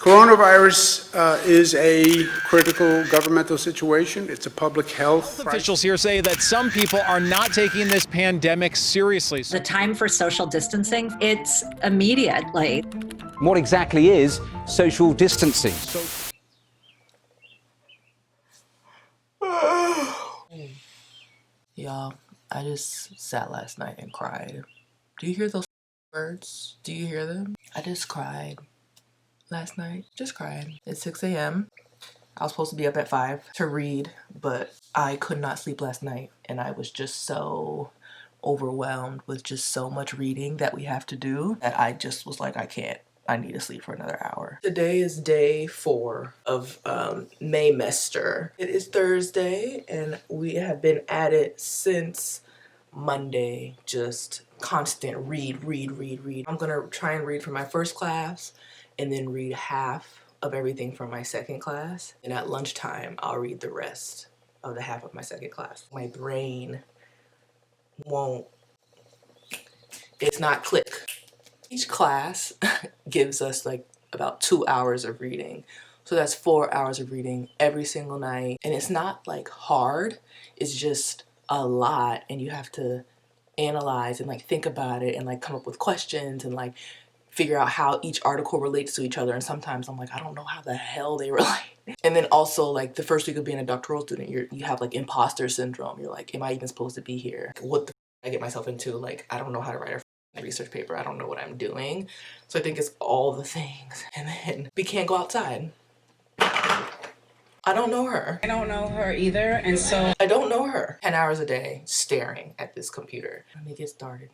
Coronavirus is a critical governmental situation. It's a public health crisis. Officials here say that some people are not taking this pandemic seriously. The time for social distancing, it's immediately. What exactly is social distancing? Y'all, I just sat last night and cried. Do you hear those words? Do you hear them? I just cried last night. Just cried. It's 6 a.m. I was supposed to be up at 5 to read, but I could not sleep last night, and I was just so overwhelmed with just so much reading that we have to do that I just was like, I can't. I need to sleep for another hour. Today is day 4 of Maymester. It is Thursday, and we have been at it since Monday. Just constant read. I'm gonna try and read for my first class and then read half of everything from my second class. And at lunchtime, I'll read the rest of the half of my second class. My brain won't, it's not click. Each class gives us like about 2 hours of reading. So that's 4 hours of reading every single night. And it's not like hard, it's just a lot. And you have to analyze and like think about it and like come up with questions and like figure out how each article relates to each other. And sometimes I'm like, I don't know how the hell they relate. And then also like the first week of being a doctoral student, you have like imposter syndrome. You're like, am I even supposed to be here? What the f I get myself into? Like, I don't know how to write a research paper. I don't know what I'm doing. So I think it's all the things. And then we can't go outside. I don't know her. I don't know her either, and so I don't know her. 10 hours a day staring at this computer. Let me get started.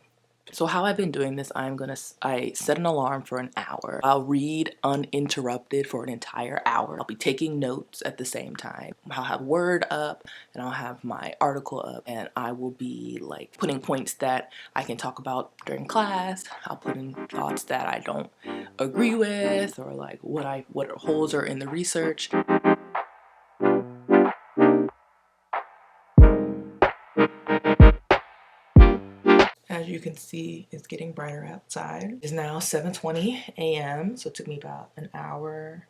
So how I've been doing this, I set an alarm for an hour. I'll read uninterrupted for an entire hour. I'll be taking notes at the same time. I'll have Word up and I'll have my article up, and I will be like putting points that I can talk about during class. I'll put in thoughts that I don't agree with, or like what holes are in the research. As you can see, it's getting brighter outside. It's now 7:20 a.m. So it took me about an hour,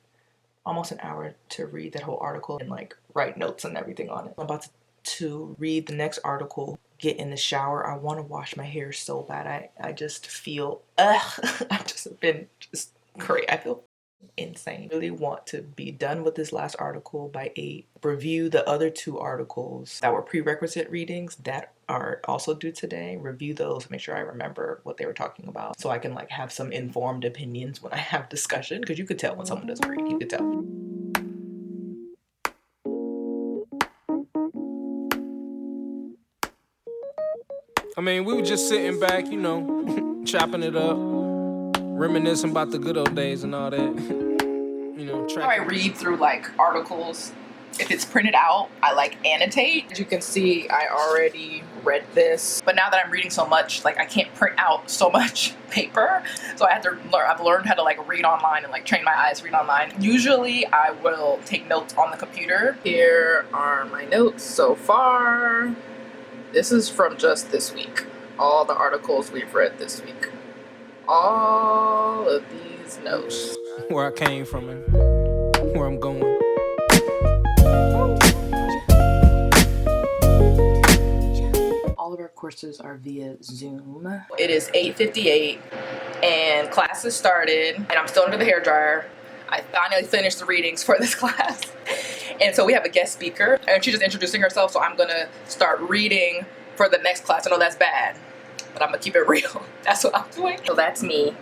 almost an hour to read that whole article and like write notes and everything on it. I'm about to read the next article, get in the shower. I want to wash my hair so bad. I just feel, I've just been just great. I feel insane. I really want to be done with this last article by 8. Review the other 2 articles that were prerequisite readings that are also due today. Review those, make sure I remember what they were talking about, so I can like have some informed opinions when I have discussion, because you could tell when someone doesn't read. You could tell. I mean, we were just sitting back, you know, chopping it up, reminiscing about the good old days and all that. You know, How I read through like articles, if it's printed out, I like annotate. As you can see, I already read this, but now that I'm reading so much, like I can't print out so much paper, so I have to learn. I've learned how to like read online and like train my eyes to read online. Usually, I will take notes on the computer. Here are my notes so far. This is from just this week. All the articles we've read this week. All of these notes. Where I came from and where I'm going. All of our courses are via Zoom. It is 8:58 and classes started, and I'm still under the hairdryer. I finally finished the readings for this class. And so we have a guest speaker, and she's just introducing herself, so I'm gonna start reading for the next class. I know that's bad, but I'm gonna keep it real. That's what I'm doing. So that's me.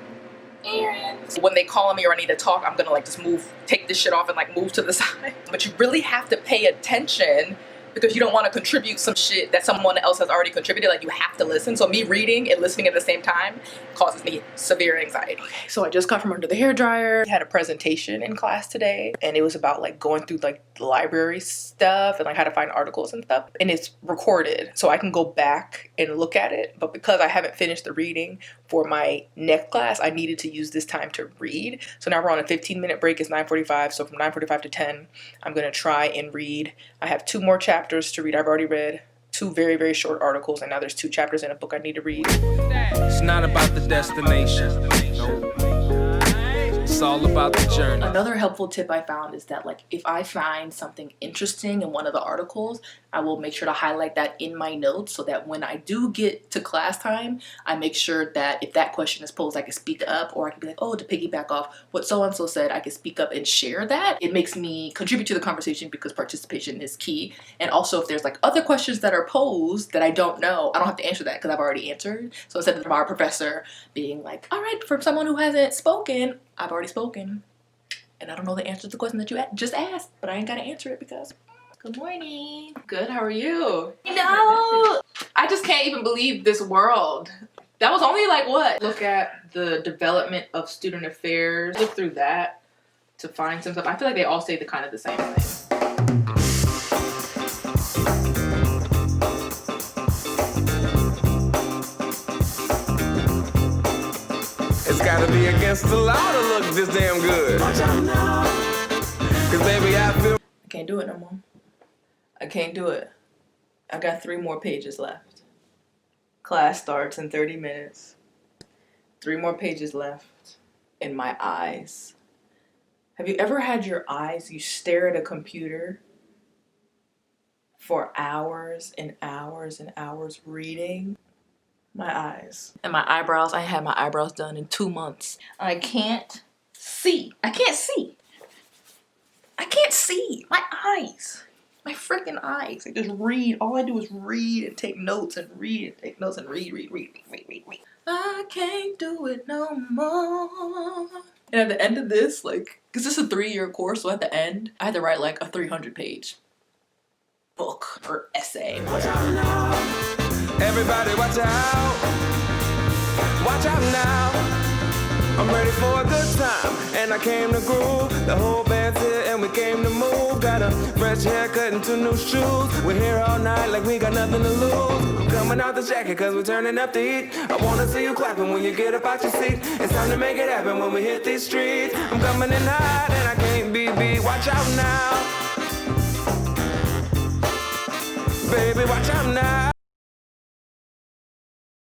Aaron. So when they call me or I need to talk, I'm gonna like just take this shit off and like move to the side. But you really have to pay attention, because you don't want to contribute some shit that someone else has already contributed. Like, you have to listen. So me reading and listening at the same time causes me severe anxiety. Okay, so I just got from under the hairdryer. I had a presentation in class today, and it was about like going through like the library stuff and like how to find articles and stuff. And it's recorded, so I can go back and look at it. But because I haven't finished the reading for my next class, I needed to use this time to read. So now we're on a 15-minute break. It's 9:45. So from 9:45 to 10, I'm gonna try and read. I have 2 more chapters to read. I've already read 2 very, very short articles, and now there's 2 chapters in a book I need to read. It's not about the destination. Nope. It's It's all about the journey. Another helpful tip I found is that, like, if I find something interesting in one of the articles, I will make sure to highlight that in my notes so that when I do get to class time, I make sure that if that question is posed, I can speak up, or I can be like, oh, to piggyback off what so-and-so said, I can speak up and share that. It makes me contribute to the conversation because participation is key. And also, if there's like other questions that are posed that I don't know, I don't have to answer that because I've already answered. So instead of our professor being like, all right, for someone who hasn't spoken, I've already spoken. And I don't know the answer to the question that you just asked, but I ain't got to answer it because... Good morning. Good, how are you? No! I just can't even believe this world. That was only like what? Look at the development of student affairs. Look through that to find some stuff. I feel like they all say the kind of the same thing. It's gotta be against the law to look this damn good. Cause baby, I feel... I can't do it no more. I can't do it. I got 3 more pages left. Class starts in 30 minutes. 3 more pages left. In my eyes. Have you ever had your eyes, you stare at a computer for hours and hours and hours reading? My eyes. And my eyebrows, I had my eyebrows done in 2 months. I can't see. I can't see. I can't see. My eyes. My freaking eyes. I just read. All I do is read and take notes and read and take notes and read. I can't do it no more. And at the end of this, like, because this is a 3-year course, so at the end, I had to write like a 300-page book or essay. Everybody watch out. Watch out now. I'm ready for a good time, and I came to groove. The whole band's here, and we came to move. Got a fresh haircut and 2 new shoes. We're here all night like we got nothing to lose. I'm coming out the jacket cause we're turning up the heat. I wanna see you clapping when you get up out your seat. It's time to make it happen when we hit these streets. I'm coming in hot and I can't be beat. Watch out now. Baby, watch out now.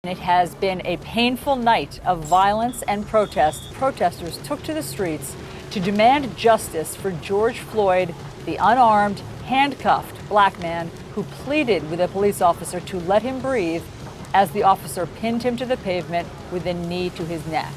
It has been a painful night of violence and protest. Protesters took to the streets to demand justice for George Floyd, the unarmed, handcuffed black man who pleaded with a police officer to let him breathe as the officer pinned him to the pavement with a knee to his neck.